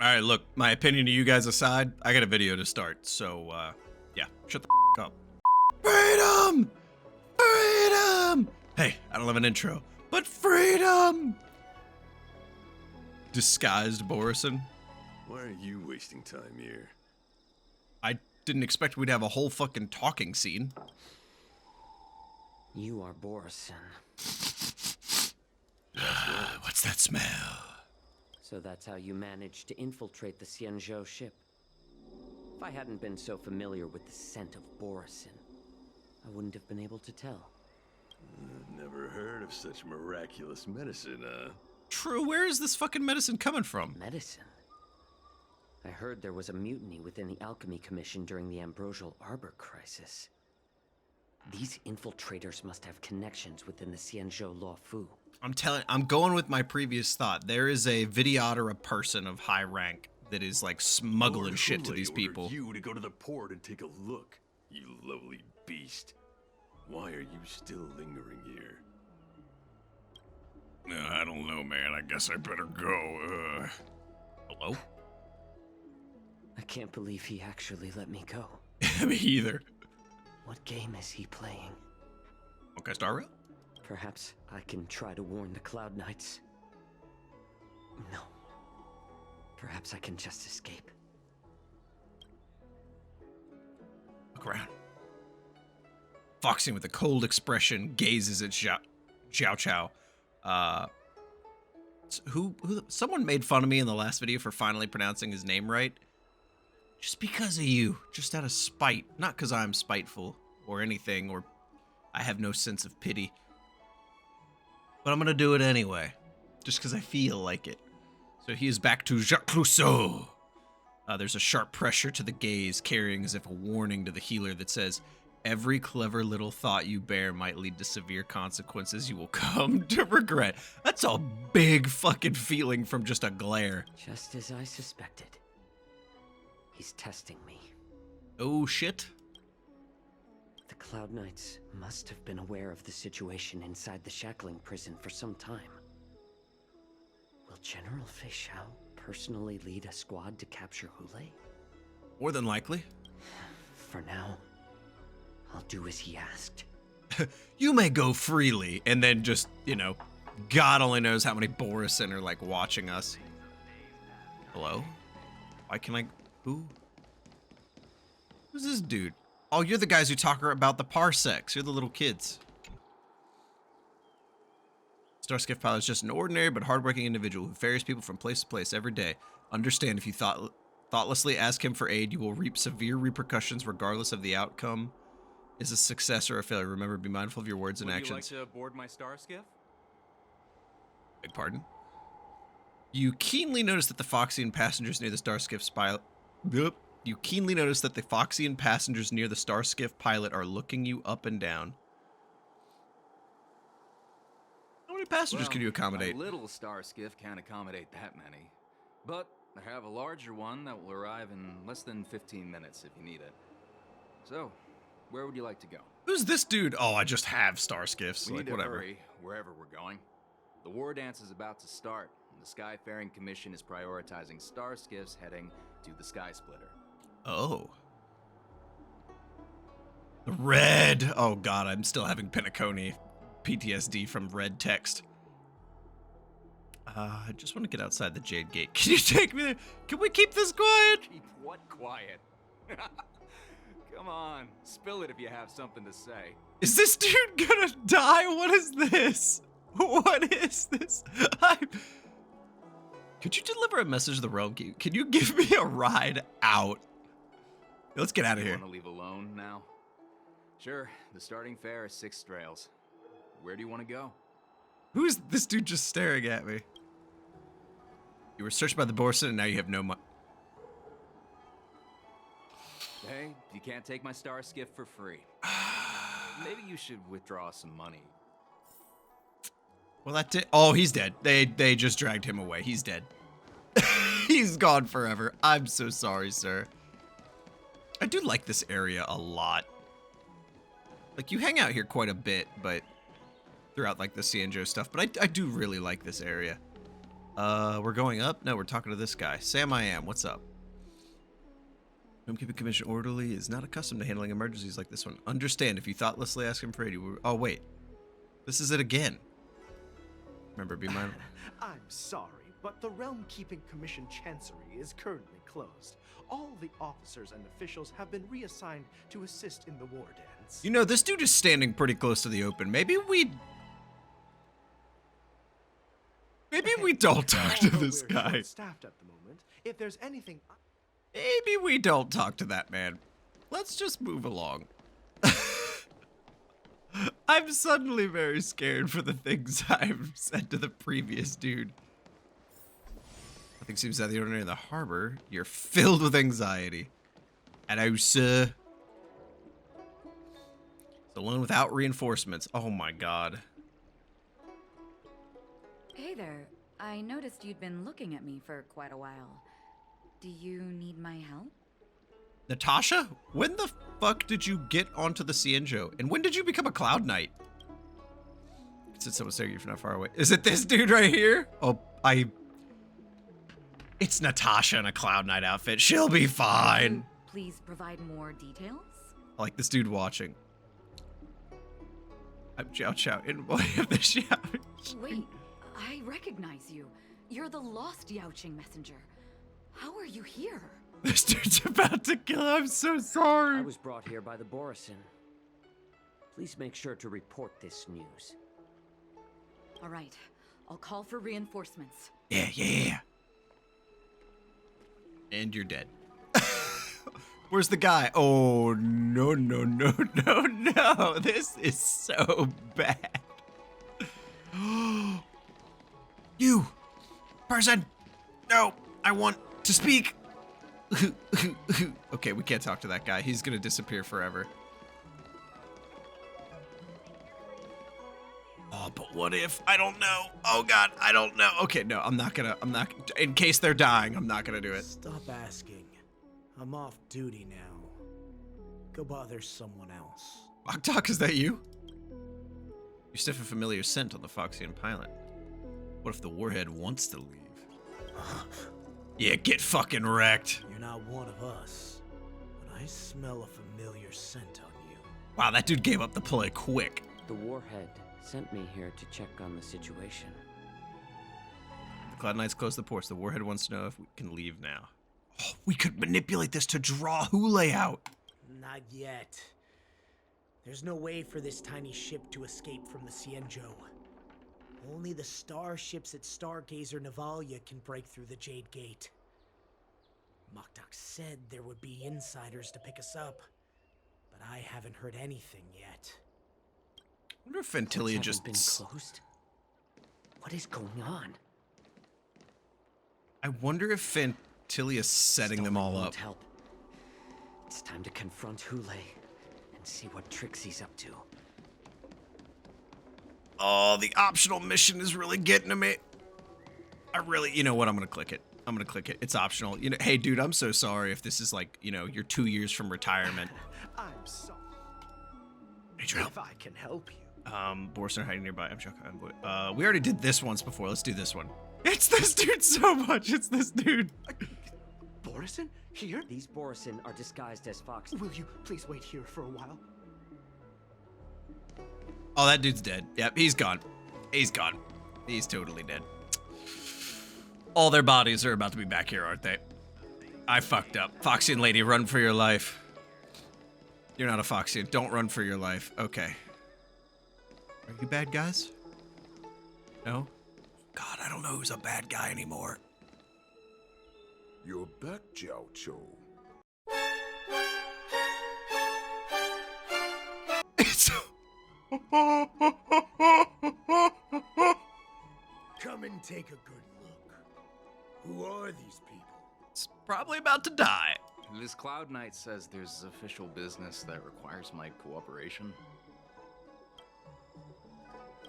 All right, look, my opinion of you guys aside, I got a video to start, so, yeah, shut the up. Freedom! Freedom! Hey, I don't have an intro, but freedom! Disguised Borison. Why are you wasting time here? I didn't expect we'd have a whole fucking talking scene. You are Borison. What's that smell? So that's how you managed to infiltrate the Xianzhou ship. If I hadn't been so familiar with the scent of Borison, I wouldn't have been able to tell. Never heard of such miraculous medicine, True, where is this fucking medicine coming from? Medicine? I heard there was a mutiny within the Alchemy Commission during the Ambrosial Arbor crisis. These infiltrators must have connections within the Xianzhou Law Fu. I'm going with my previous thought. There is a videotter, a person of high rank that is like smuggling Lord shit to Hoolay these people. ordered you to go to the port and take a look, you lowly beast. Why are you still lingering here? I don't know, man. I guess I better go. Hello? I can't believe he actually let me go. Me either. What game is he playing? Okay, starrail? Perhaps I can try to warn the Cloud Knights. No. Perhaps I can just escape. Look around. Foxing with a cold expression gazes at Jiaoqiu. Someone made fun of me in the last video for finally pronouncing his name right. Just because of you. Just out of spite. Not because I'm spiteful or anything, or I have no sense of pity. But I'm gonna do it anyway. Just because I feel like it. So he is back to Jiaoqiu. There's a sharp pressure to the gaze, carrying as if a warning to the healer that says, every clever little thought you bear might lead to severe consequences you will come to regret. That's a big fucking feeling from just a glare. Just as I suspected. He's testing me. Oh shit. The Cloud Knights must have been aware of the situation inside the shackling prison for some time. Will General Feixiao personally lead a squad to capture Hoolay? More than likely. For now, I'll do as he asked. You may go freely, and then just, you know, God only knows how many Borison are, like, watching us. Hello? Why can I... Who? Who's this dude? Oh, you're the guys who talk about the parsecs. You're the little kids. Starskiff pilot is just an ordinary but hardworking individual who ferries people from place to place every day. Understand, if you thoughtlessly ask him for aid, you will reap severe repercussions regardless of the outcome. Is a success or a failure. Remember, be mindful of your words and actions. Would you like to board my starskiff? Beg pardon? You keenly notice that the Foxian passengers near the Starskiff's pilot... You keenly notice that the Foxian passengers near the Starskiff pilot are looking you up and down. How many passengers can you accommodate? A little starskiff can't accommodate that many. But I have a larger one that will arrive in less than 15 minutes if you need it. So, where would you like to go? Who's this dude? Oh, I just have Starskiffs. We Like, need to whatever. hurry wherever we're going. The war dance is about to start, and the Skyfaring Commission is prioritizing starskiffs heading to the Sky Splitter. Oh. The red. Oh, God, I'm still having Penacony PTSD from red text. I just want to get outside the Jade Gate. Can you take me there? Can we keep this quiet? Keep what quiet? Come on, spill it if you have something to say. Is this dude gonna die? What is this? What is this? Could you deliver a message to the realm? Can you give me a ride out? Let's get out of here. Want to leave alone now? Sure, the starting fare is 6 strails. Where do you want to go? Who's this dude just staring at me? You were searched by the Borison and now you have no money. Hey, you can't take my star skiff for free. Maybe you should withdraw some money. Well, that did. Oh, he's dead. They just dragged him away. He's dead. He's gone forever. I'm so sorry, sir. I do like this area a lot. Like, you hang out here quite a bit, but throughout, like, the Xianzhou stuff. But I do really like this area. We're going up? No, we're talking to this guy. Sam I Am, what's up? Homekeeping Commission orderly is not accustomed to handling emergencies like this one. Understand if you thoughtlessly ask him for aid. Oh, wait. This is it again. Remember, be mindful. I'm sorry, but the Realm Keeping Commission Chancery is currently closed. All the officers and officials have been reassigned to assist in the war dance. You know, this dude is standing pretty close to the open. Maybe we don't talk to this guy. Staffed at the moment. If there's anything, Maybe we don't talk to that man. Let's just move along. I'm suddenly very scared for the things I've said to the previous dude. Nothing seems out of the ordinary in the harbor. You're filled with anxiety. Hello, sir. It's alone without reinforcements. Oh my god. Hey there. I noticed you'd been looking at me for quite a while. Do you need my help? Natasha? When the fuck did you get onto the Cienjo? And when did you become a Cloud Knight? Since someone's staring at you from not far away. Is it this dude right here? Oh, it's Natasha in a Cloud Knight outfit. She'll be fine. Please provide more details? I like this dude watching. I'm Jiaoqiu in one of the Xiao. Wait, I recognize you. You're the lost Yaoqing messenger. How are you here? This dude's about to kill him. I'm so sorry. I was brought here by the Borison. Please make sure to report this news. All right, I'll call for reinforcements. Yeah. And you're dead. Where's the guy? Oh, no. This is so bad. You, person. No, I want to speak. Okay, we can't talk to that guy. He's gonna disappear forever. Oh, but what if? I don't know. Oh god, I don't know. Okay, no, I'm not, in case they're dying, I'm not gonna do it. Stop asking. I'm off duty now. Go bother someone else. Oktok, is that you? You sniff a familiar scent on the Feixiao pilot. What if the warhead wants to leave? Yeah, get fucking wrecked. You're not one of us, but I smell a familiar scent on you. Wow, that dude gave up the play quick. The warhead sent me here to check on the situation. The Cloud Knights close the ports. The warhead wants to know if we can leave now. Oh, we could manipulate this to draw Hoolay out. Not yet. There's no way for this tiny ship to escape from the Cienjo. Only the starships at Stargazer Navalia can break through the Jade Gate. Moktok said there would be insiders to pick us up, but I haven't heard anything yet. I wonder if Ventilia just been closed. What is going on? I wonder if Ventilia's setting them all up. Help. It's time to confront Hoolay and see what tricks he's up to. Oh, the optional mission is really getting to me. You know what? I'm gonna click it. It's optional. You know, hey, dude, I'm so sorry if this is like, you know, you're 2 years from retirement. I'm sorry. Need your help. If I can help you. Borson hiding nearby. I'm shocked. We already did this once before. Let's do this one. It's this dude so much. It's this dude. Borison? Here? These Borison are disguised as Fox. Will you please wait here for a while? Oh, that dude's dead. Yep, he's gone. He's gone. He's totally dead. All their bodies are about to be back here, aren't they? I fucked up. Foxian lady, run for your life. You're not a Foxian. Don't run for your life. Okay. Are you bad guys? No? God, I don't know who's a bad guy anymore. You're back, Jiaoqiu. It's... Come and take a good look. Who are these people? It's probably about to die. This Cloud Knight says there's official business that requires my cooperation.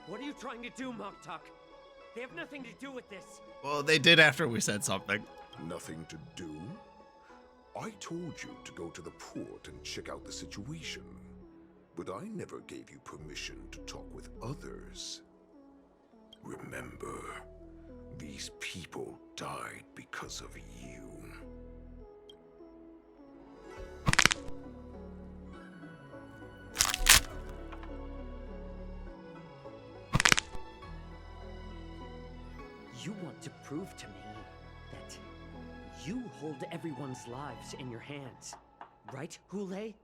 What are you trying to do, Moktok? They have nothing to do with this. Well, they did after we said something. Nothing to do? I told you to go to the port and check out the situation. But I never gave you permission to talk with others. Remember, These people died because of you. You want to prove to me that you hold everyone's lives in your hands, right, Hoolay?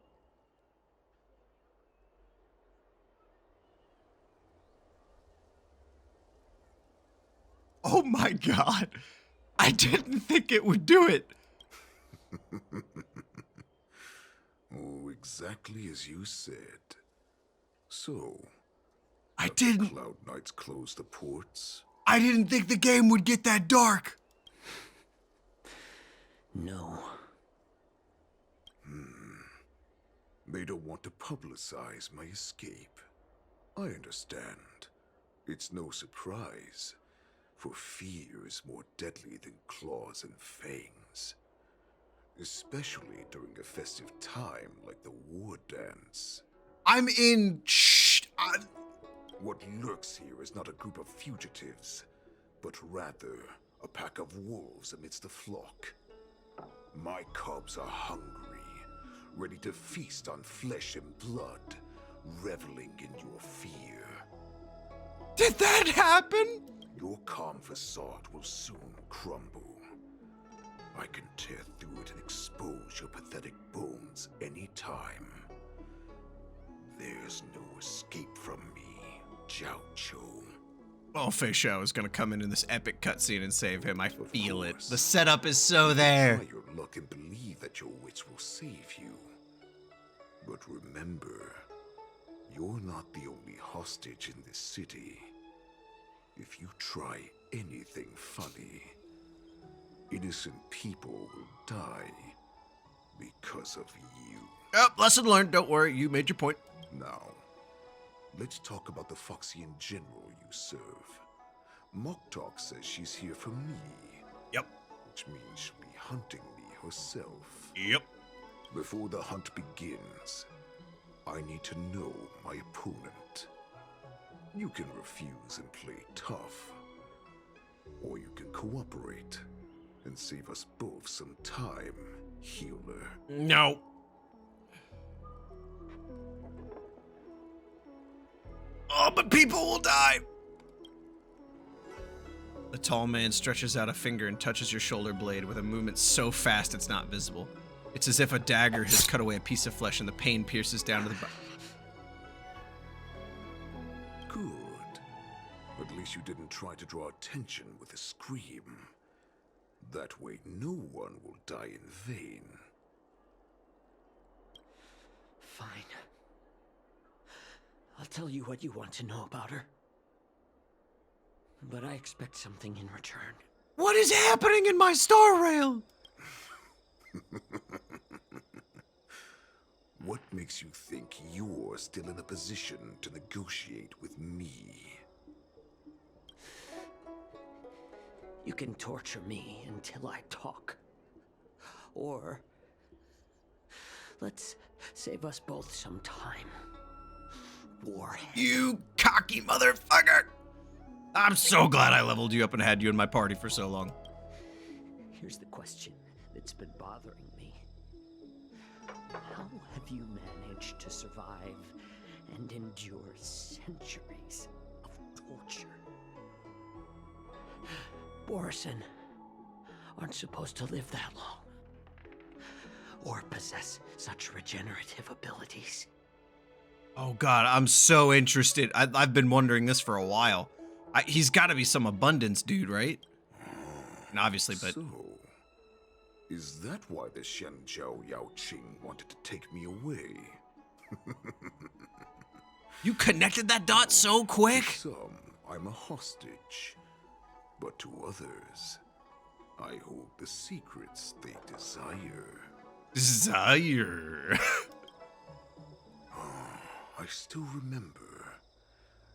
Oh my god. I didn't think it would do it. Oh, exactly as you said. So, I have the didn't Cloud Knights close the ports? I didn't think the game would get that dark. No. They don't want to publicize my escape. I understand. It's no surprise, for fear is more deadly than claws and fangs. Especially during a festive time like the war dance. I'm in. What lurks here is not a group of fugitives, but rather a pack of wolves amidst the flock. My cubs are hungry, ready to feast on flesh and blood, reveling in your fear. Did that happen? Your calm facade will soon crumble. I can tear through it and expose your pathetic bones anytime. There's no escape from me, Jiaoqiu. Oh, Feixiao is gonna come in this epic cutscene and save him. I Of feel it. course. The setup is so there. Try your luck and believe that your wits will save you. But remember, you're not the only hostage in this city. If you try anything funny, innocent people will die because of you. Oh, lesson learned. Don't worry. You made your point. Now, let's talk about the Foxian general you serve. Moktok says she's here for me, Yep. which means she'll be hunting me herself. Yep. Before the hunt begins, I need to know my opponent. You can refuse and play tough, or you can cooperate and save us both some time, healer. No. Oh, but people will die. The tall man stretches out a finger and touches your shoulder blade with a movement so fast it's not visible. It's as if a dagger has cut away a piece of flesh and the pain pierces down to the bone. Good. At least you didn't try to draw attention with a scream. That way no one will die in vain. Fine. I'll tell you what you want to know about her. But I expect something in return. What is happening in my starrail? What makes you think you're still in a position to negotiate with me? You can torture me until I talk. Or let's save us both some time. Warhead. You cocky motherfucker! I'm so glad I leveled you up and had you in my party for so long. Here's the question that's been bothering me. How have you managed to survive and endure centuries of torture? Borison aren't supposed to live that long, or possess such regenerative abilities. Oh god, I'm so interested. I've been wondering this for a while. He's got to be some abundance dude, right? And obviously, but... So, is that why the Shenzhou Yaoqing wanted to take me away? You connected that dot so quick? To some, I'm a hostage. But to others, I hold the secrets they desire. Desire. I still remember,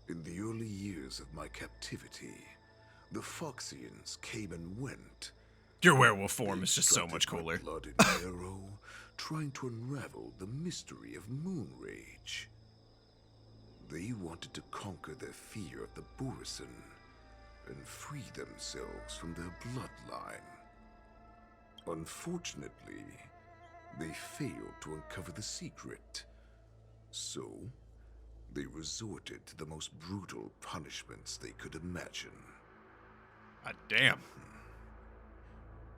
in the early years of my captivity, the Foxians came and went. Your werewolf form They is just so much extracted my cooler. blood and marrow, trying to unravel the mystery of moon rage. They wanted to conquer their fear of the Borison, and free themselves from their bloodline. Unfortunately, they failed to uncover the secret, so they resorted to the most brutal punishments they could imagine. God damn.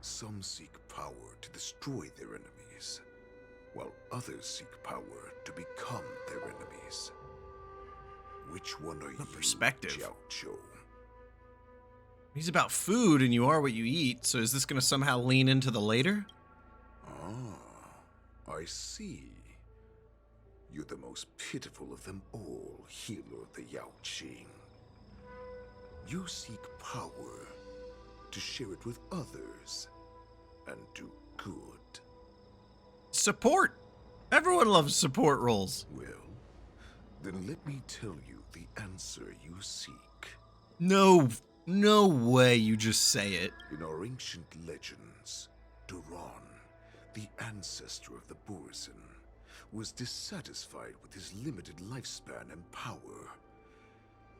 Some seek power to destroy their enemies, while others seek power to become their enemies. Which one are you, perspective. Jiaoqiu? He's about food and you are what you eat, so is this going to somehow lean into the later? Ah, I see. You're the most pitiful of them all, healer of the Yaoqing. You seek power to share it with others and do good. Support! Everyone loves support roles. Well, then let me tell you the answer you seek. No way you just say it. In our ancient legends, Duran, the ancestor of the Borison, was dissatisfied with his limited lifespan and power.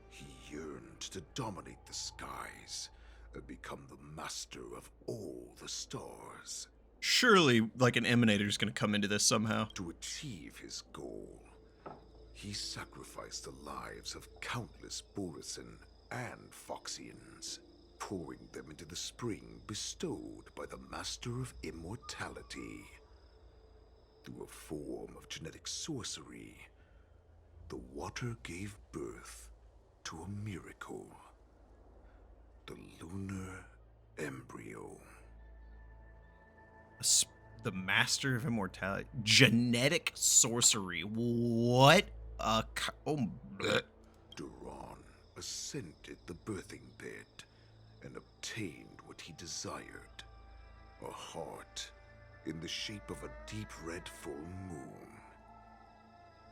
He yearned to dominate the skies and become the master of all the stars. Surely, like, an emanator's gonna come into this somehow. To achieve his goal, he sacrificed the lives of countless Borison and Foxians, pouring them into the spring bestowed by the Master of Immortality. Through a form of genetic sorcery, the water gave birth to a miracle. The lunar embryo. The Master of Immortality. Genetic sorcery. What? Bleh. Duran ascended the birthing bed and obtained what he desired. A heart in the shape of a deep red full moon.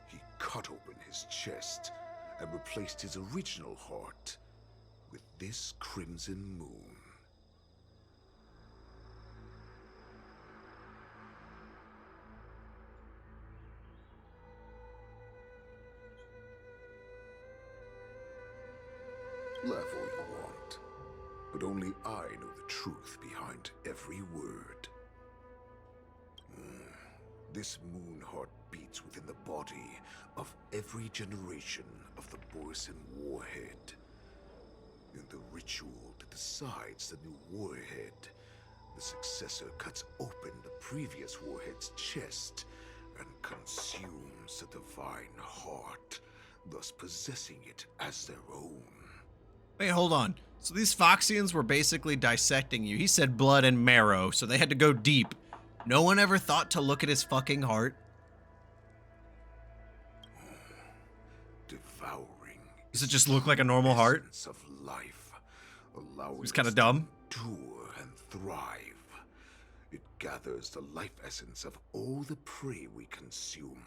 He cut open his chest and replaced his original heart with this crimson moon. Laugh all you want, but only I know the truth behind every word. This moon heart beats within the body of every generation of the Borison warhead. In the ritual that decides the new warhead, the successor cuts open the previous warhead's chest and consumes the divine heart, thus possessing it as their own. Wait, hold on. So these Foxians were basically dissecting you. He said blood and marrow, so they had to go deep. No one ever thought to look at his fucking heart. Devouring. Does it just look like a normal heart? Essence of life, allowing It's kind of us dumb. to endure and thrive. It gathers the life essence of all the prey we consume,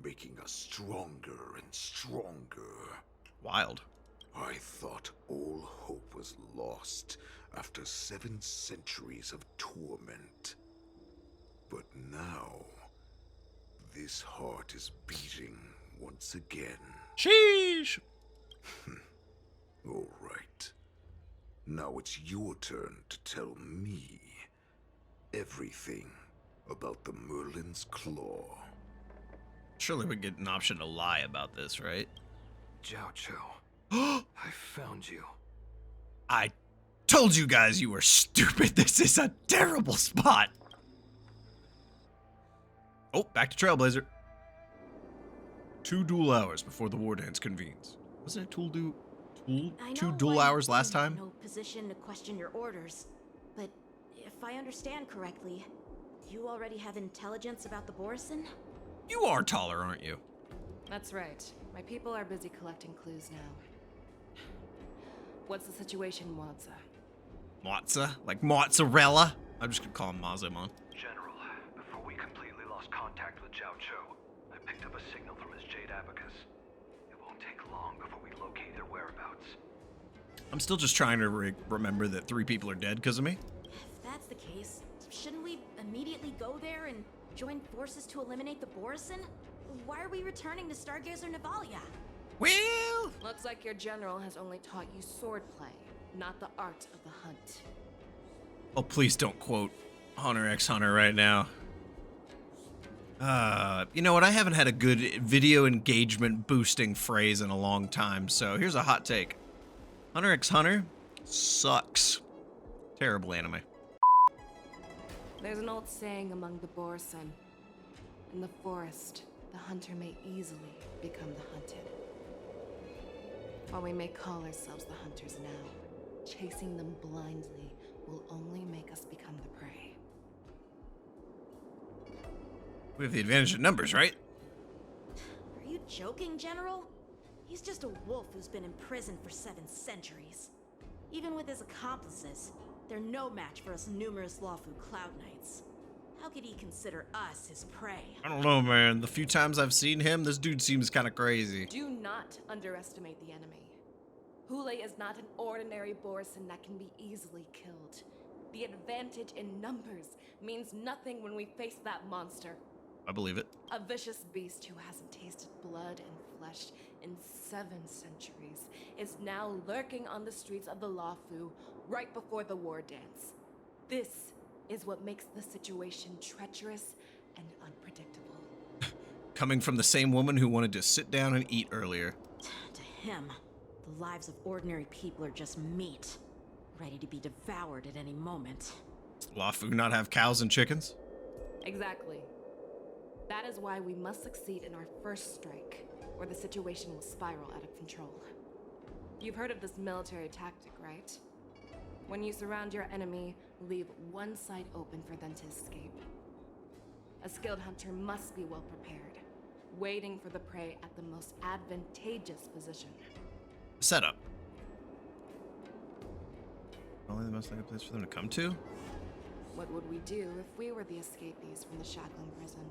making us stronger and stronger. Wild. I thought all hope was lost after 7 centuries of torment. But now, this heart is beating once again. Sheesh! All right. Now it's your turn to tell me everything about the Merlin's Claw. Surely we get an option to lie about this, right? Jiaoqiu, I found you. I told you guys you were stupid. This is a terrible spot. Oh, back to Trailblazer. 2 duel hours before the war dance convenes. Wasn't it two duel hours last time? No position to question your orders, but if I understand correctly, you already have intelligence about the Borison? You are taller, aren't you? That's right. My people are busy collecting clues now. What's the situation, Moze? Mozza? Like mozzarella? I'm just gonna call him Mazemon. General, before we completely lost contact with Jiaoqiu, I picked up a signal from his Jade Abacus. It won't take long before we locate their whereabouts. I'm still just trying to remember that 3 people are dead because of me. If that's the case, shouldn't we immediately go there and join forces to eliminate the Borison? Why are we returning to Stargazer Navalia? Well, Looks like your general has only taught you swordplay. not the art of the hunt. Oh, please don't quote Hunter x Hunter right now. You know what? I haven't had a good video engagement boosting phrase in a long time, so here's a hot take. Hunter x Hunter sucks. Terrible anime. There's an old saying among the Borisin. In the forest, the hunter may easily become the hunted. While we may call ourselves the hunters now, chasing them blindly will only make us become the prey. We have the advantage of numbers, right? Are you joking, General? He's just a wolf who's been imprisoned for 7 centuries. Even with his accomplices, they're no match for us numerous Lawfu Cloud Knights. How could he consider us his prey? I don't know, man. The few times I've seen him, this dude seems kind of crazy. Do not underestimate the enemy. Hoolay is not an ordinary Borisin that can be easily killed. The advantage in numbers means nothing when we face that monster. I believe it. A vicious beast who hasn't tasted blood and flesh in 7 centuries is now lurking on the streets of the Lawfu right before the war dance. This is what makes the situation treacherous and unpredictable. Coming from the same woman who wanted to sit down and eat earlier. To him, the lives of ordinary people are just meat, ready to be devoured at any moment. Lawfu not have cows and chickens? Exactly. That is why we must succeed in our first strike, or the situation will spiral out of control. You've heard of this military tactic, right? When you surround your enemy, leave one side open for them to escape. A skilled hunter must be well prepared, waiting for the prey at the most advantageous position. Setup. Only the most likely place for them to come to? What would we do if we were the escapees from the shackling prison?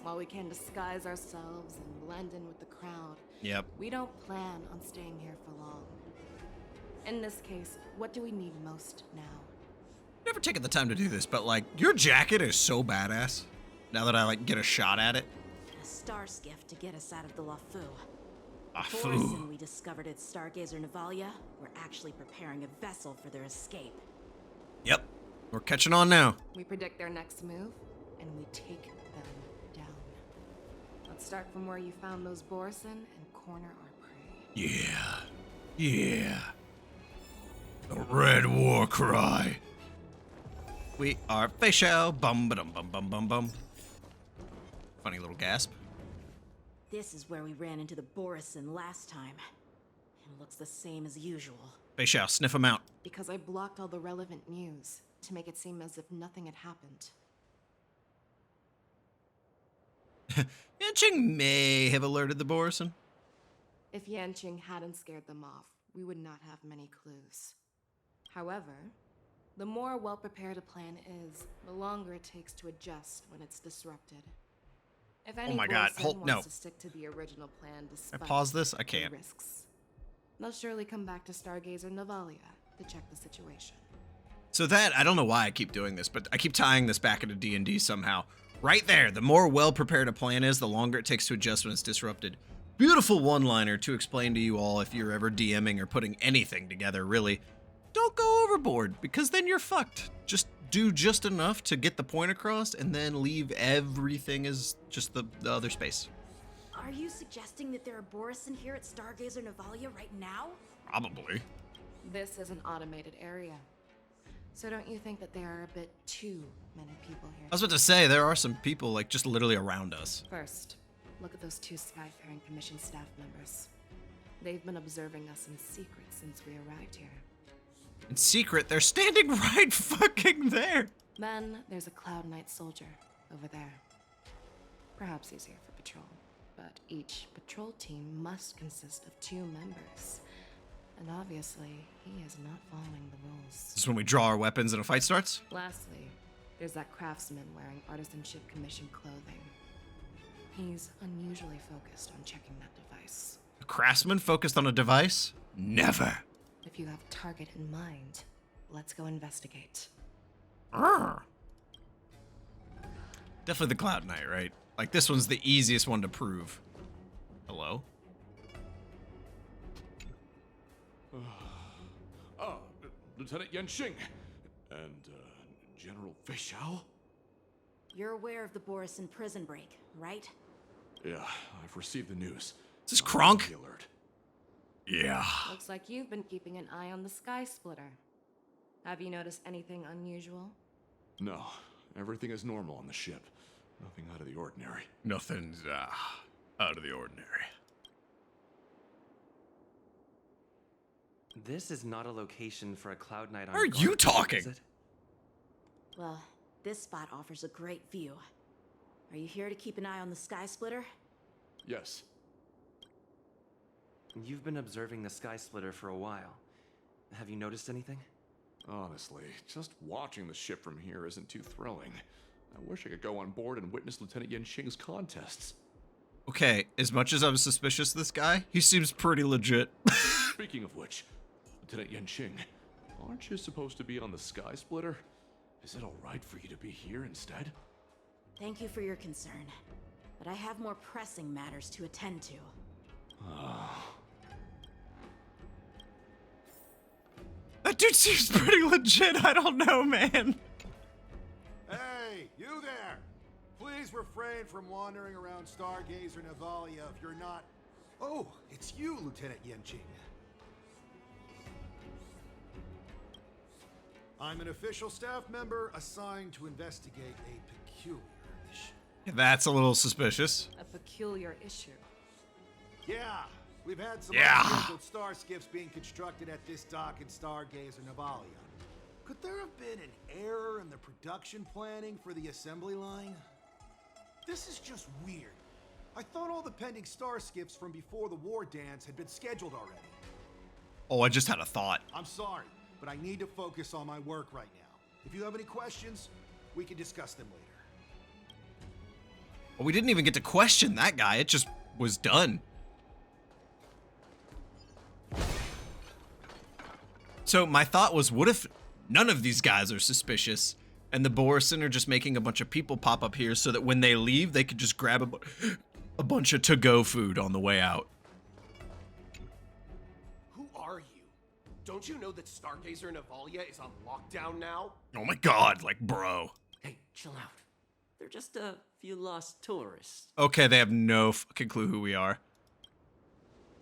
While we can disguise ourselves and blend in with the crowd, Yep. we don't plan on staying here for long. In this case, what do we need most now? Never taken the time to do this, but like, your jacket is so badass. Now that I like get a shot at it. A star skiff to get us out of the Lawfu. Afu. The Borisin we discovered at Stargazer Navalia were actually preparing a vessel for their escape. Yep. We're catching on now. We predict their next move, and we take them down. Let's start from where you found those Borisin and corner our prey. Yeah. Yeah. The Red War Cry. We are Feixiao. Bum ba dum bum bum bum bum. Funny little gasp. This is where we ran into the Borisin last time. It looks the same as usual. Feixiao, sniff him out. Because I blocked all the relevant news to make it seem as if nothing had happened. Yanqing may have alerted the Borisin. If Yanqing hadn't scared them off, we would not have many clues. However, the more well-prepared a plan is, the longer it takes to adjust when it's disrupted. If any my God, Borisin wants no. to stick to the original plan despite pause this? I the can't. risks, they'll surely come back to Stargazer Navalia to check the situation. So that, I don't know why I keep doing this, but I keep tying this back into D&D somehow. Right there, the more well-prepared a plan is, the longer it takes to adjust when it's disrupted. Beautiful one-liner to explain to you all if you're ever DMing or putting anything together, really. Don't go overboard, because then you're fucked. Just do just enough to get the point across, and then leave everything as just the other space. Are you suggesting that there are Borisin here at Stargazer Navalia right now? Probably. This is an automated area. So don't you think that there are a bit too many people here? I was about to say, there are some people, like, just literally around us. First, look at those 2 Skyfaring Commission staff members. They've been observing us in secret since we arrived here. In secret, they're standing right fucking there. Then there's a Cloud Knight soldier over there. Perhaps he's here for patrol, but each patrol team must consist of 2 members. And obviously, he is not following the rules. This is when we draw our weapons and a fight starts? Lastly, there's that craftsman wearing Artisanship Commission clothing. He's unusually focused on checking that device. A craftsman focused on a device? Never. If you have a target in mind, let's go investigate. Arrgh. Definitely the Cloud Knight, right? Like, this one's the easiest one to prove. Hello? Lieutenant Yanqing, and General Feixiao. You're aware of the Borison prison break, right? Yeah, I've received the news. Is this Kronk? The alert. Yeah. Looks like you've been keeping an eye on the Sky Splitter. Have you noticed anything unusual? No, everything is normal on the ship. Nothing out of the ordinary. Nothing's out of the ordinary. This is not a location for a cloud night on Are guard, you talking? is it? Well, this spot offers a great view. Are you here to keep an eye on the Sky Splitter? Yes. You've been observing the Sky Splitter for a while. Have you noticed anything? Honestly, just watching the ship from here isn't too thrilling. I wish I could go on board and witness Lieutenant Yanqing's contests. Okay, as much as I'm suspicious of this guy, he seems pretty legit. Speaking of which, Lieutenant Yanqing, aren't you supposed to be on the Sky Splitter? Is it alright for you to be here instead? Thank you for your concern, but I have more pressing matters to attend to. That dude seems pretty legit. I don't know, man. Hey, you there! Please refrain from wandering around Stargazer Navalia if you're not... Oh, it's you, Lieutenant Yanqing. I'm an official staff member assigned to investigate a peculiar issue. That's a little suspicious. A peculiar issue. Yeah, we've had some Yeah. unscheduled star skiffs being constructed at this dock in Stargazer Navalia. Could there have been an error in the production planning for the assembly line? This is just weird. I thought all the pending star skiffs from before the war dance had been scheduled already. Oh, I just had a thought. I'm sorry, but I need to focus on my work right now. If you have any questions, we can discuss them later. Well, we didn't even get to question that guy. It just was done. So my thought was, what if none of these guys are suspicious and the Borison are just making a bunch of people pop up here so that when they leave, they could just grab a bunch of to-go food on the way out? Who are you? Don't you know that Stargazer Navalia is on lockdown now? Oh my god, like, bro. Hey, chill out. They're just a few lost tourists. Okay, they have no fucking clue who we are.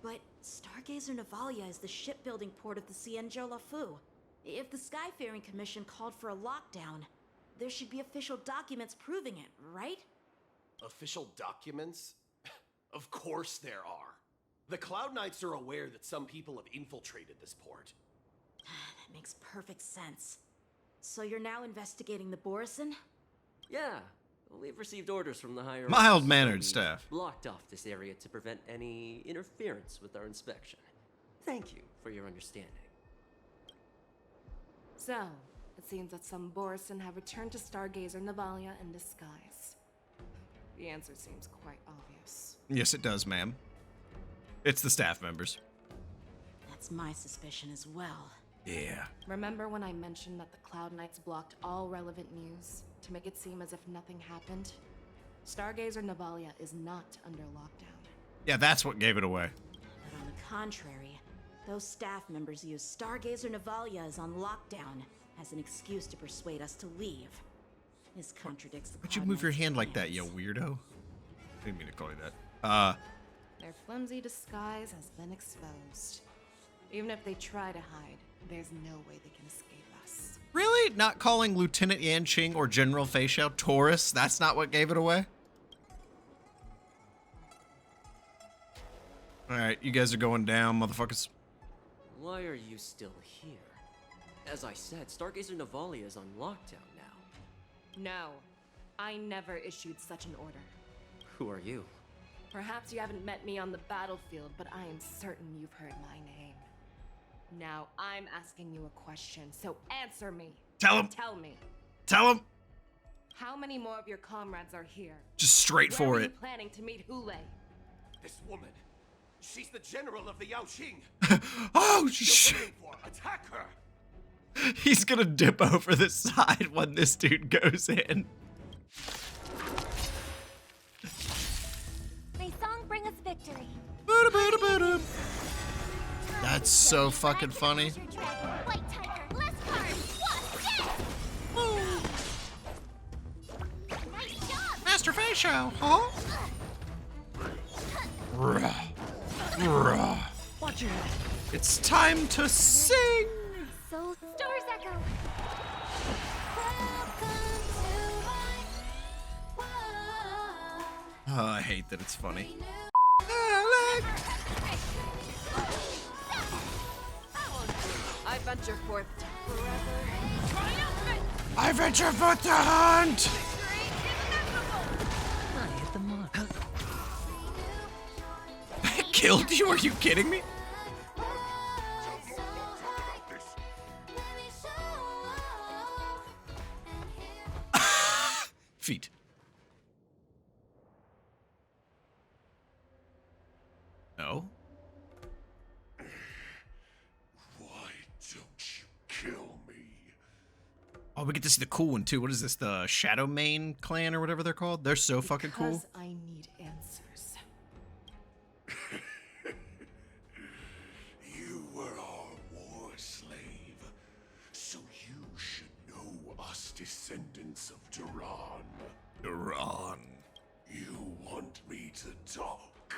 But Stargazer Navalia is the shipbuilding port of the Xianzhou Lafu. If the Skyfaring Commission called for a lockdown, there should be official documents proving it, right? Official documents? Of course there are. The Cloud Knights are aware that some people have infiltrated this port. That makes perfect sense. So you're now investigating the Borison? Yeah, we've received orders from the higher Mild-mannered ups, so staff. we've blocked off this area to prevent any interference with our inspection. Thank you for your understanding. So, it seems that some Borison have returned to Stargazer Navalia in disguise. The answer seems quite obvious. Yes, it does, ma'am. It's the staff members. That's my suspicion as well. Yeah. Remember when I mentioned that the Cloud Knights blocked all relevant news to make it seem as if nothing happened? Stargazer Navalia is not under lockdown. Yeah, that's what gave it away. But on the contrary, those staff members use Stargazer Navalia is on lockdown as an excuse to persuade us to leave. This contradicts the Why'd you Cloud move your Knight's hand like that, plans. you weirdo? I didn't mean to call you that. Their flimsy disguise has been exposed. Even if they try to hide, there's no way they can escape us. Really? Not calling Lieutenant Yanqing or General Feixiao tourists? That's not what gave it away? Alright, you guys are going down, motherfuckers. Why are you still here? As I said, Stargazer Navalia is on lockdown now. No, I never issued such an order. Who are you? Perhaps you haven't met me on the battlefield, but I am certain you've heard my name. Now I'm asking you a question, so answer me. Tell him. Tell me. Tell him. How many more of your comrades are here? Just straight for Where are it. you planning to meet Hoolay? This woman, she's the general of the Yaoqing. Oh, You're shit. waiting for. Attack her! He's gonna dip over the side when this dude goes in. May song bring us victory. That's so fucking funny. White Tiger, less Feixiao, huh? Watch your head. It's time to sing! So stars echo. Oh, I hate that it's funny. I venture forth to forever. I venture forth to hunt! I hit the mark. I killed you? Are you kidding me? Feet. No. Why don't you kill me? Oh, we get to see the cool one too. What is this? The Shadow Mane clan or whatever they're called? They're so fucking cool. Because I need answers. You were our war slave, so you should know us descendants of Duran. Duran. You want me to talk?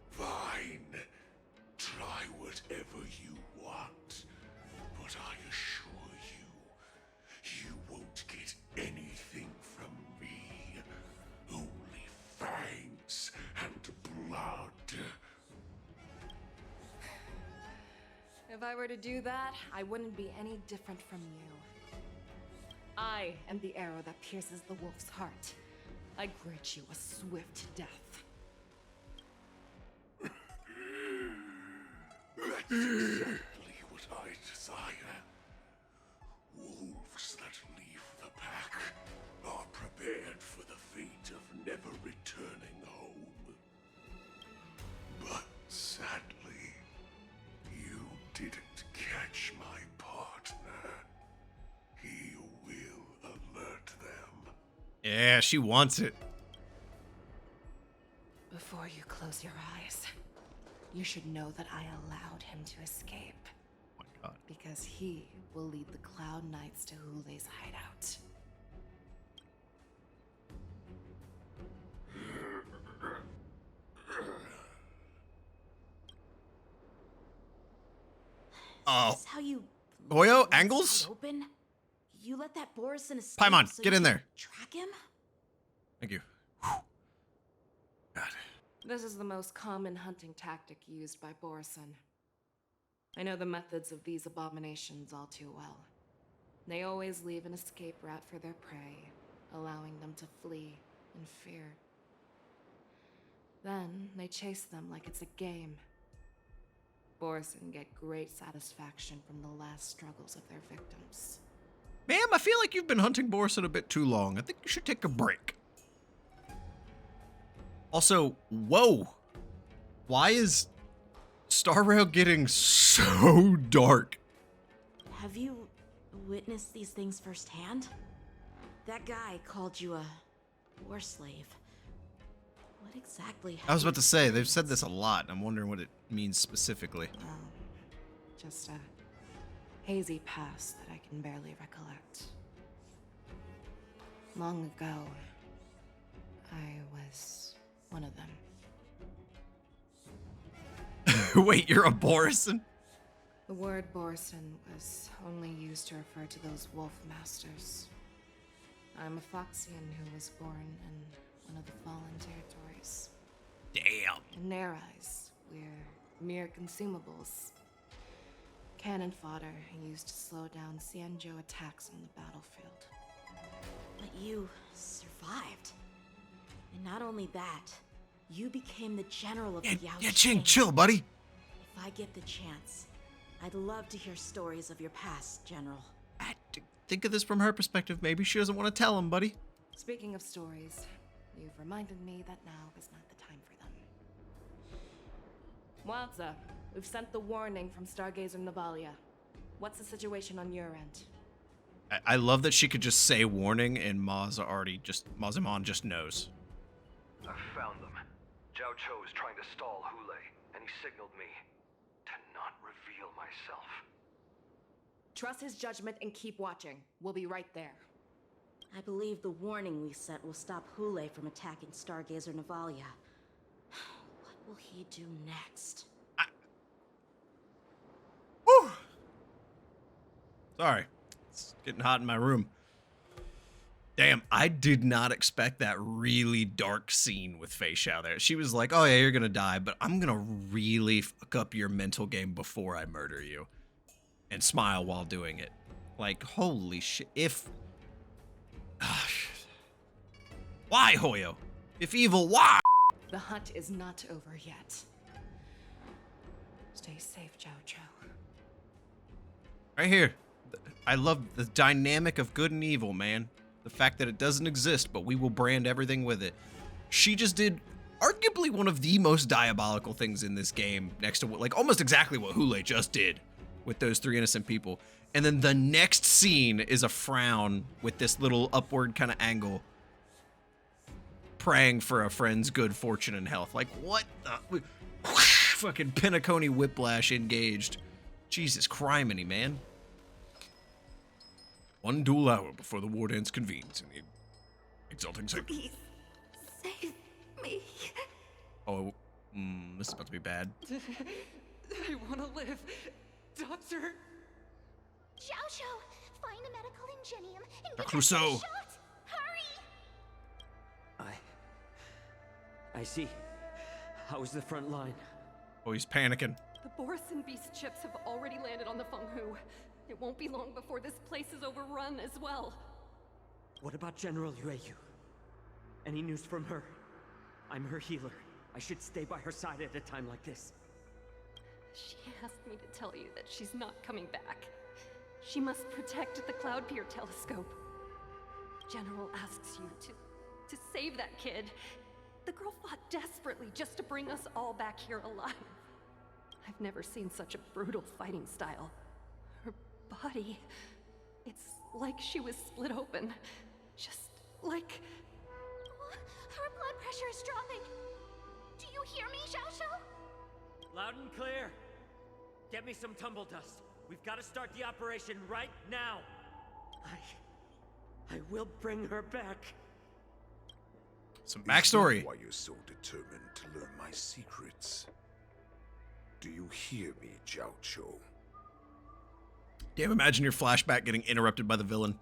Fine. Try whatever you want. But I assure you, you won't get anything from me. Only fangs and blood. If I were to do that, I wouldn't be any different from you. I am the arrow that pierces the wolf's heart. I grant you a swift death. That's exactly what I desire. Wolves that leave the pack are prepared for the fate of never returning home. But sadly, you didn't catch my partner. He will alert them. Yeah, she wants it. Before you close your eyes, you should know that I allowed him to escape. Oh my God. Because he will lead the Cloud Knights to Hoolay's hideout. Oh. Is this how you Hoyo, left the angles? side open? You let that Borison escape Paimon, so get you in could there. Track him? Thank you. God. This is the most common hunting tactic used by Borison. I know the methods of these abominations all too well. They always leave an escape route for their prey, allowing them to flee in fear. Then they chase them like it's a game. Borison get great satisfaction from the last struggles of their victims. Ma'am, I feel like you've been hunting Borison a bit too long. I think you should take a break. Also, whoa. Why is Starrail getting so dark? Have you witnessed these things firsthand? That guy called you a war slave. What exactly? I was about to say, they've said this a lot. I'm wondering what it means specifically. Just a hazy past that I can barely recollect. Long ago, I was one of them. Wait, you're a Borison? The word Borison was only used to refer to those wolf masters. I'm a Foxian who was born in one of the fallen territories. Damn. In their eyes, we're mere consumables. Cannon fodder used to slow down Xianzhou attacks on the battlefield. But you survived. And not only that, you became the general of the Yaoqiu. Yanqing, chill, buddy. If I get the chance, I'd love to hear stories of your past, General. Think of this from her perspective. Maybe she doesn't want to tell him, buddy. Speaking of stories, you've reminded me that now is not the time for them. Waza, we've sent the warning from Stargazer Navalia. What's the situation on your end? I love that she could just say warning and Mazamon just knows. I found them. Jiaoqiu is trying to stall Hoolay, and he signaled me to not reveal myself. Trust his judgment and keep watching. We'll be right there. I believe the warning we sent will stop Hoolay from attacking Stargazer Navalia. What will he do next? Whew. Sorry. It's getting hot in my room. Damn, I did not expect that really dark scene with Feixiao there. She was like, oh yeah, you're gonna die, but I'm gonna really fuck up your mental game before I murder you. And smile while doing it. Like, holy shit. If... Why, Hoyo? If evil, why? The hunt is not over yet. Stay safe, Jiaoqiu. Right here. I love the dynamic of good and evil, man. The fact that it doesn't exist, but we will brand everything with it. She just did arguably one of the most diabolical things in this game, next to what, like, almost exactly what Hoolay just did with those 3 innocent people. And then the next scene is a frown with this little upward kind of angle, praying for a friend's good fortune and health. Like, what the... Fucking Pinacone whiplash engaged. Jesus criminy, man. 1 dual hour before the Wardens convenes in the exalting signal. Please, save me. Oh, this is about to be bad. I want to live. Doctor. Jiaoqiu, find a medical ingenium and get Crusoe. us a shot. Hurry! I see. How is the front line? Oh, he's panicking. The Borison beast chips have already landed on the Fenghu. It won't be long before this place is overrun as well. What about General Yueyu? Any news from her? I'm her healer. I should stay by her side at a time like this. She asked me to tell you that she's not coming back. She must protect the Cloud Pier telescope. General asks you to save that kid. The girl fought desperately just to bring us all back here alive. I've never seen such a brutal fighting style. Her body, it's like she was split open. Just like... Her blood pressure is dropping. Do you hear me, Jiaoqiu? Loud and clear. Get me some tumble dust. We've got to start the operation right now. I will bring her back. Some backstory. Why you're so determined to learn my secrets? Do you hear me, Jiaoqiu? Damn, imagine your flashback getting interrupted by the villain.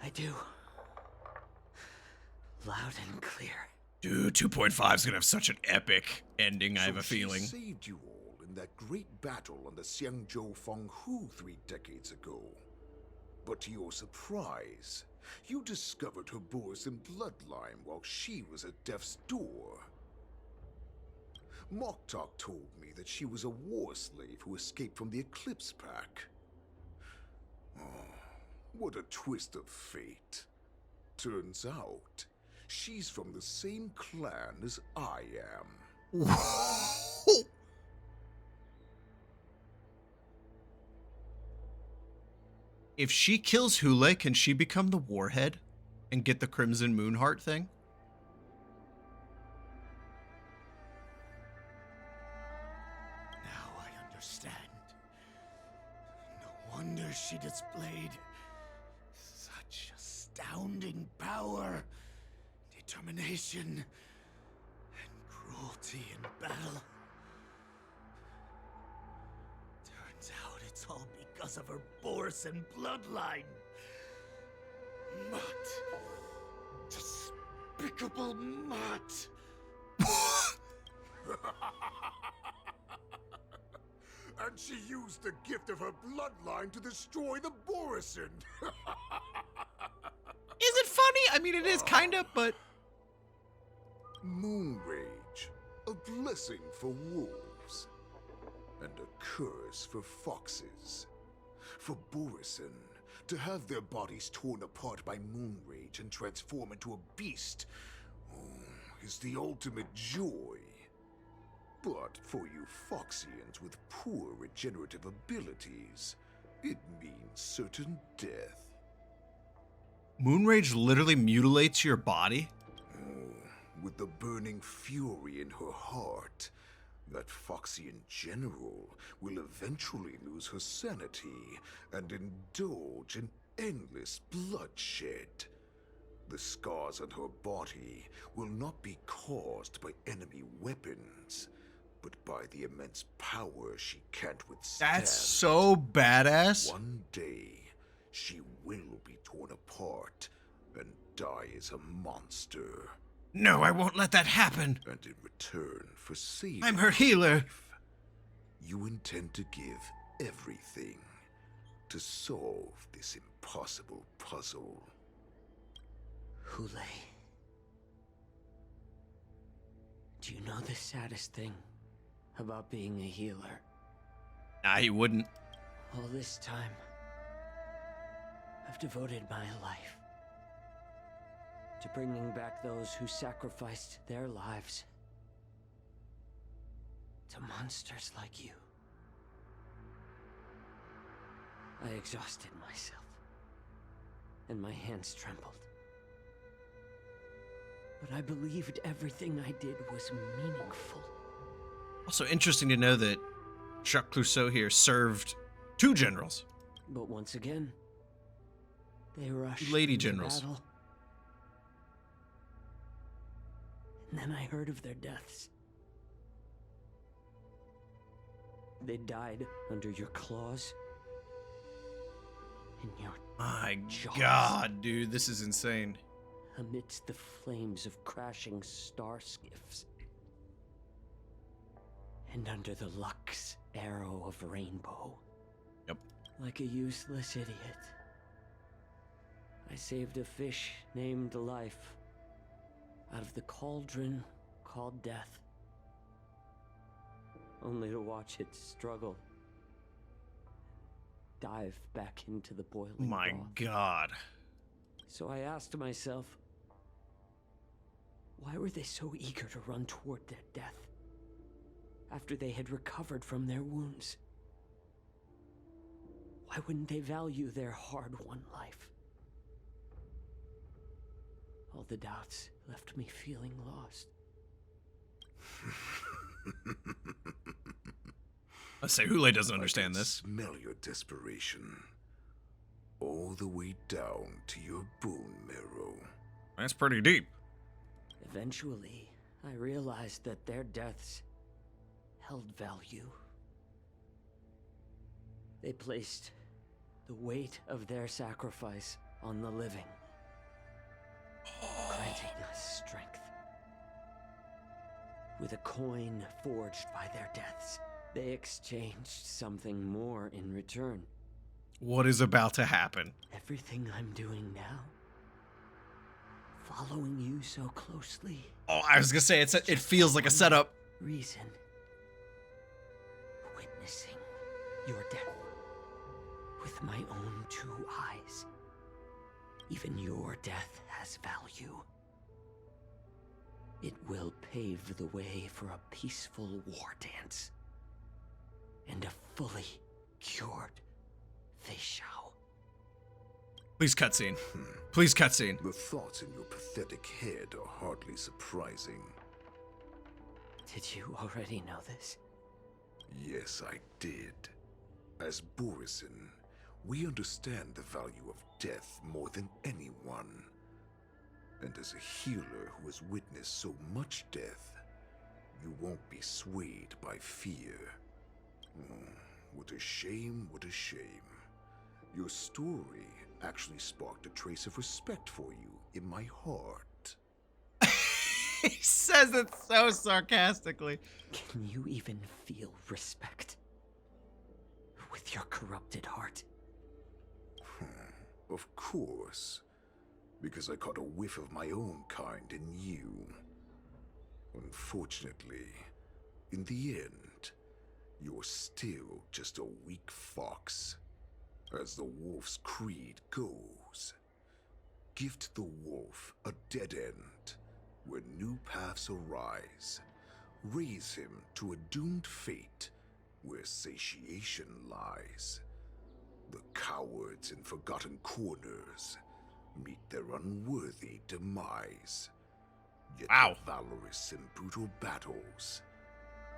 I do. Loud and clear. Dude, 2.5 is gonna have such an epic ending, I have a feeling. She saved you all in that great battle on the Xiangzhou Fenghu 3 decades ago. But to your surprise, you discovered her Borison bloodline while she was at death's door. Moktok told me that she was a war slave who escaped from the Eclipse Pack. Oh, what a twist of fate. Turns out, she's from the same clan as I am. If she kills Hoolay, can she become the warhead and get the Crimson Moonheart thing? Now I understand. No wonder she displayed such astounding power, determination, and cruelty in battle. Turns out it's all because of her Borison bloodline. Mutt. Despicable mutt. And she used the gift of her bloodline to destroy the Borison. Is it funny? I mean, it is kind of, but... Moon Rage, a blessing for wolves, and a curse for foxes. For Borison, to have their bodies torn apart by Moon Rage and transform into a beast is the ultimate joy. But for you Foxians with poor regenerative abilities, it means certain death. Moonrage literally mutilates your body? With the burning fury in her heart, that Foxian general will eventually lose her sanity and indulge in endless bloodshed. The scars on her body will not be caused by enemy weapons, but by the immense power she can't withstand. That's so badass. One day, she will be torn apart and die as a monster. No, I won't let that happen. And in return for saving I'm her healer. life, you intend to give everything to solve this impossible puzzle. Hoolay. Do you know the saddest thing about being a healer? Nah, he wouldn't. All this time, I've devoted my life to bringing back those who sacrificed their lives to monsters like you. I exhausted myself, and my hands trembled. But I believed everything I did was meaningful. Also interesting to know that Jacques Clouseau here served 2 generals. But once again, they rushed Lady into generals. battle. And then I heard of their deaths. They died under your claws. In your My jaws. God, dude, this is insane. Amidst the flames of crashing star skiffs. And under the Lux arrow of rainbow. Yep. Like a useless idiot, I saved a fish named Life out of the cauldron called Death. Only to watch it struggle. Dive back into the boiling My broth. God. So I asked myself, why were they so eager to run toward their death after they had recovered from their wounds? Why wouldn't they value their hard-won life? All the doubts left me feeling lost. I say Hoolay doesn't understand this. Smell your desperation. All the way down to your bone marrow. That's pretty deep. Eventually, I realized that their deaths held value. They placed the weight of their sacrifice on the living, granting us strength. With a coin forged by their deaths, they exchanged something more in return. What is about to happen? Everything I'm doing now, following you so closely. Oh, I was gonna say, it feels like a setup. Reason. Witnessing your death with my own 2 eyes. Even your death has value. It will pave the way for a peaceful war dance. And a fully cured Feixiao. Please cutscene. Please cutscene. The thoughts in your pathetic head are hardly surprising. Did you already know this? Yes, I did. As Borisin, we understand the value of death more than anyone. And as a healer who has witnessed so much death, you won't be swayed by fear. What a shame, what a shame. Your story actually sparked a trace of respect for you in my heart. He says it so sarcastically. Can you even feel respect with your corrupted heart? Of course. Because I caught a whiff of my own kind in you. Unfortunately, in the end, you're still just a weak fox. As the wolf's creed goes, gift the wolf a dead end where new paths arise. Raise him to a doomed fate where satiation lies. The cowards in forgotten corners meet their unworthy demise. Yet the valorous in brutal battles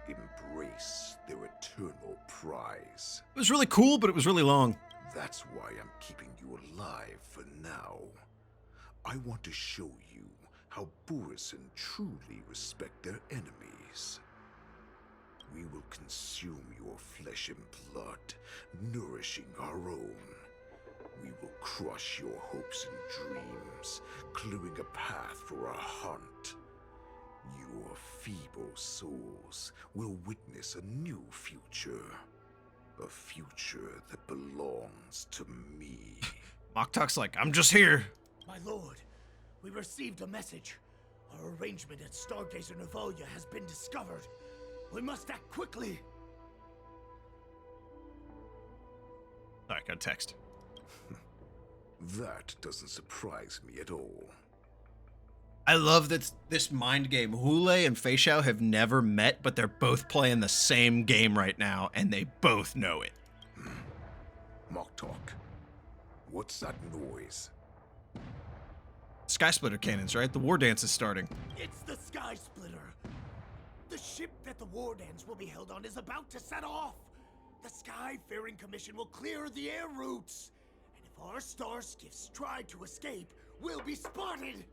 embrace their eternal prize. It was really cool, but it was really long. That's why I'm keeping you alive for now. I want to show you how Borisin truly respect their enemies. We will consume your flesh and blood, nourishing our own. We will crush your hopes and dreams, clearing a path for our hunt. Your feeble souls will witness a new future. A future that belongs to me. Moktalk's like, I'm just here. My lord, we received a message. Our arrangement at Stargazer Navalia has been discovered. We must act quickly. Alright, got a text. That doesn't surprise me at all. I love that this mind game. Hoolay and Feixiao have never met, but they're both playing the same game right now, and they both know it. Moktalk, what's that noise? Sky Splitter cannons, right? The war dance is starting. It's the Sky Splitter. The ship that the war dance will be held on is about to set off. The Skyfaring Commission will clear the air routes. And if our star skiffs try to escape, we'll be spotted.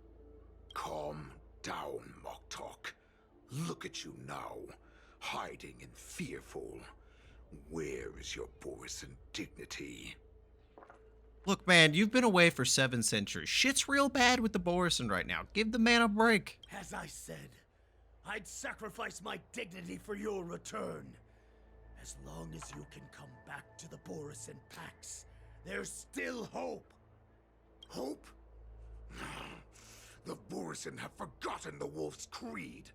Calm down, Moktalk. Look at you now, hiding and fearful. Where is your Borisin dignity? Look, man, you've been away for 7 centuries. Shit's real bad with the Borisin right now. Give the man a break. As I said, I'd sacrifice my dignity for your return. As long as you can come back to the Borisin Pax, there's still hope. Hope? The Borisin have forgotten the wolf's creed.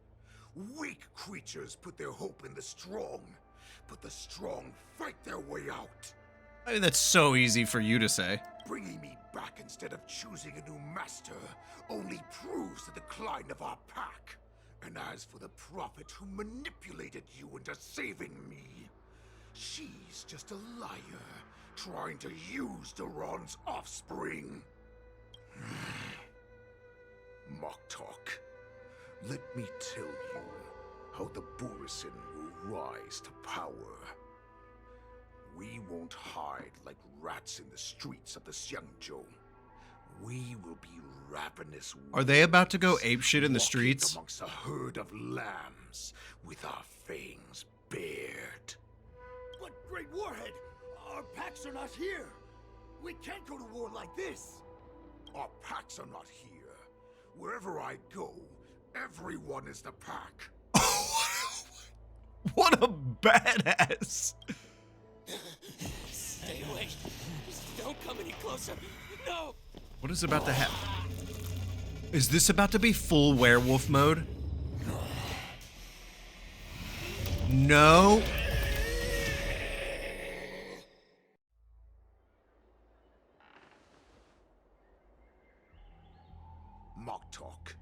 Weak creatures put their hope in the strong, but the strong fight their way out. I mean, that's so easy for you to say. Bringing me back instead of choosing a new master only proves the decline of our pack. And as for the prophet who manipulated you into saving me, she's just a liar, trying to use Duran's offspring. Moktalk, let me tell you how the Borisin will rise to power. We won't hide like rats in the streets of the Xiangzhou. We will be ravenous. Are they about to go apeshit in the walking streets? amongst a herd of lambs with our fangs bared. But Great Warhead, our packs are not here. We can't go to war like this. Our packs are not here. Wherever I go, everyone is the pack. What a badass. Stay away. Just don't come any closer. No. What is about to happen? Is this about to be full werewolf mode? No. Moktalk,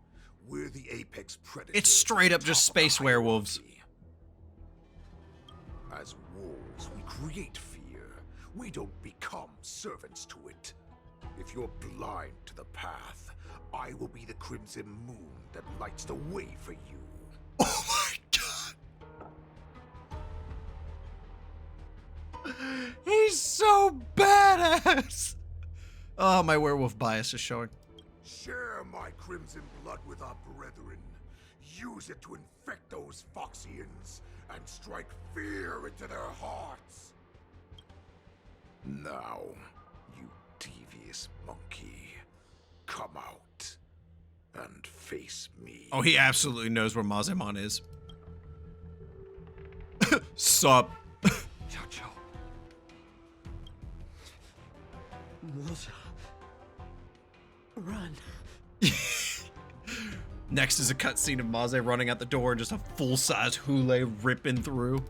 we're the apex predators. It's straight up just space werewolves. As wolves, we create fear. We don't become servants to it. If you're blind to the path, I will be the crimson moon that lights the way for you. Oh my god! He's so badass! Oh, my werewolf bias is showing. Share my crimson blood with our brethren. Use it to infect those Foxians and strike fear into their hearts. Now, you devious monkey, come out and face me. Oh, he absolutely knows where Mazemon is. Sup? Jiaoqiu. Moze. Run. Next is a cutscene of Maze running out the door and just a full-size Hoolay ripping through.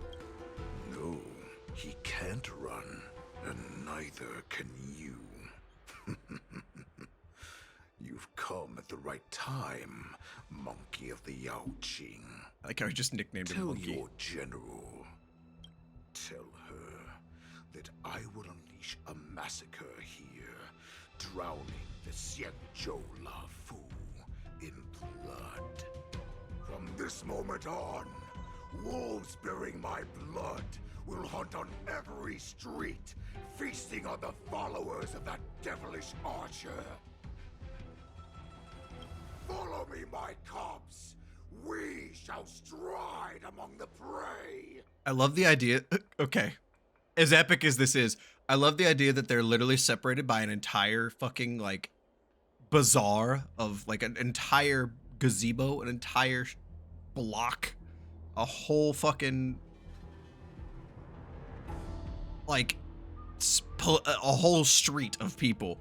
No, he can't run, and neither can you. You've come at the right time, monkey of the Yaoqing. I like how he just nicknamed him Tell Monkey. your general. Tell her that I will unleash a massacre here, drowning the Xiangzhou Lafu in blood. From this moment on, wolves bearing my blood will hunt on every street, feasting on the followers of that devilish archer. Follow me, my cubs. We shall stride among the prey. I love the idea. Okay. As epic as this is, I love the idea that they're literally separated by an entire fucking, like, bazaar of, like, an entire gazebo, an entire block, a whole fucking, like, a whole street of people.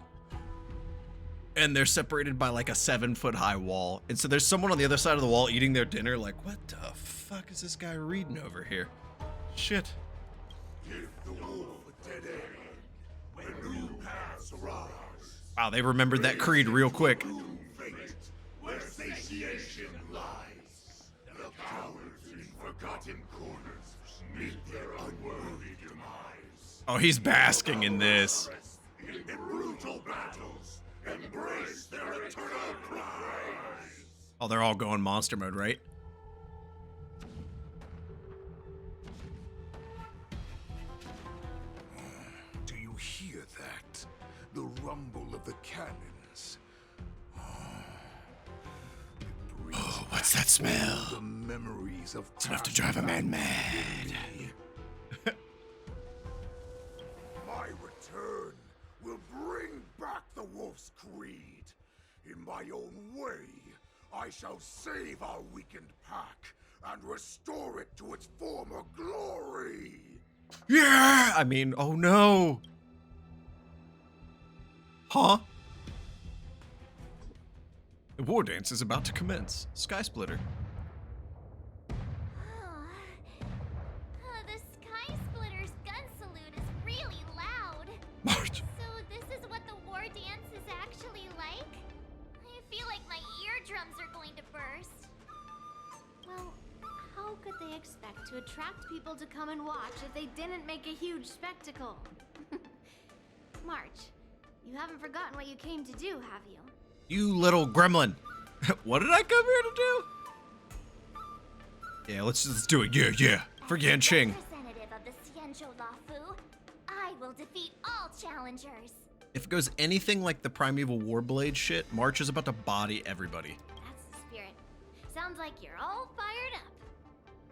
And they're separated by, like, a 7-foot-high wall. And so there's someone on the other side of the wall eating their dinner, like, what the fuck is this guy reading over here? Shit. Give the wolf a dead end when new paths arise. Wow, they remembered that creed real quick. Where satiation lies, the cowards in forgotten corners meet their unworthy demise. Oh, he's basking in this. In brutal battles, embrace their eternal prize. Oh, they're all going monster mode, right? Do you hear that? The rumble of the cannons. Oh, what's that smell? The memories of It's enough to drive a man mad. My return will bring back the Wolf's Creed. In my own way, I shall save our weakened pack and restore it to its former glory. Yeah! I mean, oh no. Huh? The war dance is about to commence. Sky Splitter. The Sky Splitter's gun salute is really loud. March. So this is what the war dance is actually like? I feel like my eardrums are going to burst. Well, how could they expect to attract people to come and watch if they didn't make a huge spectacle? March, you haven't forgotten what you came to do, have you? You little gremlin. What did I come here to do? Yeah, let's do it. Yeah. For Yanqing. Representative of the Xianzhou Lafu, I will defeat all challengers. If it goes anything like the Primeval Warblade shit, March is about to body everybody. That's the spirit. Sounds like you're all fired up.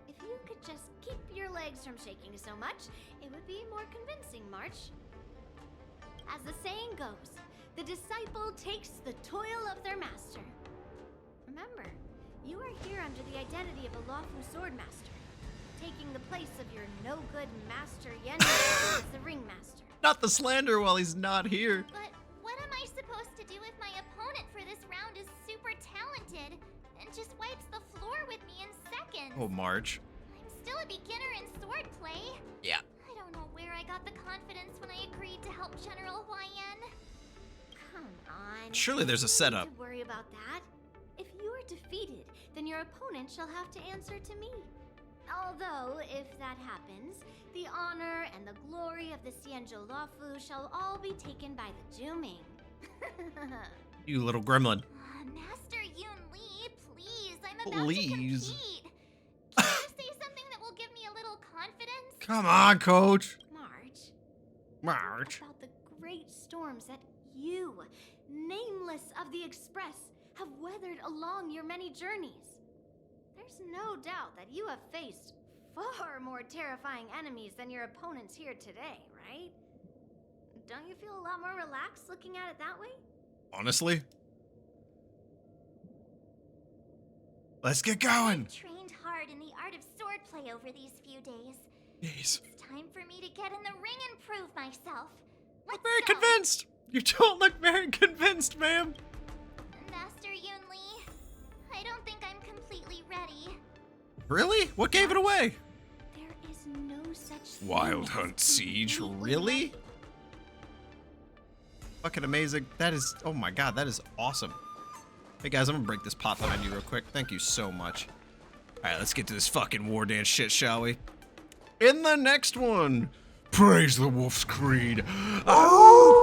If you could just keep your legs from shaking so much, it would be more convincing, March. As the saying goes, the disciple takes the toil of their master. Remember, you are here under the identity of a Lafu swordmaster, taking the place of your no-good master Yunli as the ringmaster. Not the slander while he's not here. But what am I supposed to do if my opponent for this round is super talented and just wipes the floor with me in seconds? Oh, March. I'm still a beginner in swordplay. Yeah. I don't know where I got the confidence when I agreed to help General Huayan. Come on. Surely there's a You don't setup. need to worry about that. If you are defeated, then your opponent shall have to answer to me. Although, if that happens, the honor and the glory of the Xianzhou Lafu shall all be taken by the Juming. You little gremlin. Master Yunli, please, I'm about Please. to compete. Can you say something that will give me a little confidence? Come on, coach. March. About the great storms that you, nameless of the Express, have weathered along your many journeys. There's no doubt that you have faced far more terrifying enemies than your opponents here today, right? Don't you feel a lot more relaxed looking at it that way? Honestly. Let's get going. I've trained hard in the art of swordplay over these few days. Yes. It's time for me to get in the ring and prove myself. Let's Very go. convinced. You don't look very convinced, ma'am. Master Yunli, I don't think I'm completely ready. Really? What gave it away? There is no such thing Wild as Hunt Siege, completely really? ready. Fucking amazing. That is, oh my god, that is awesome. Hey guys, I'm gonna break this pot behind you real quick. Thank you so much. Alright, let's get to this fucking war dance shit, shall we? In the next one, praise the Wolf's Creed. Oh!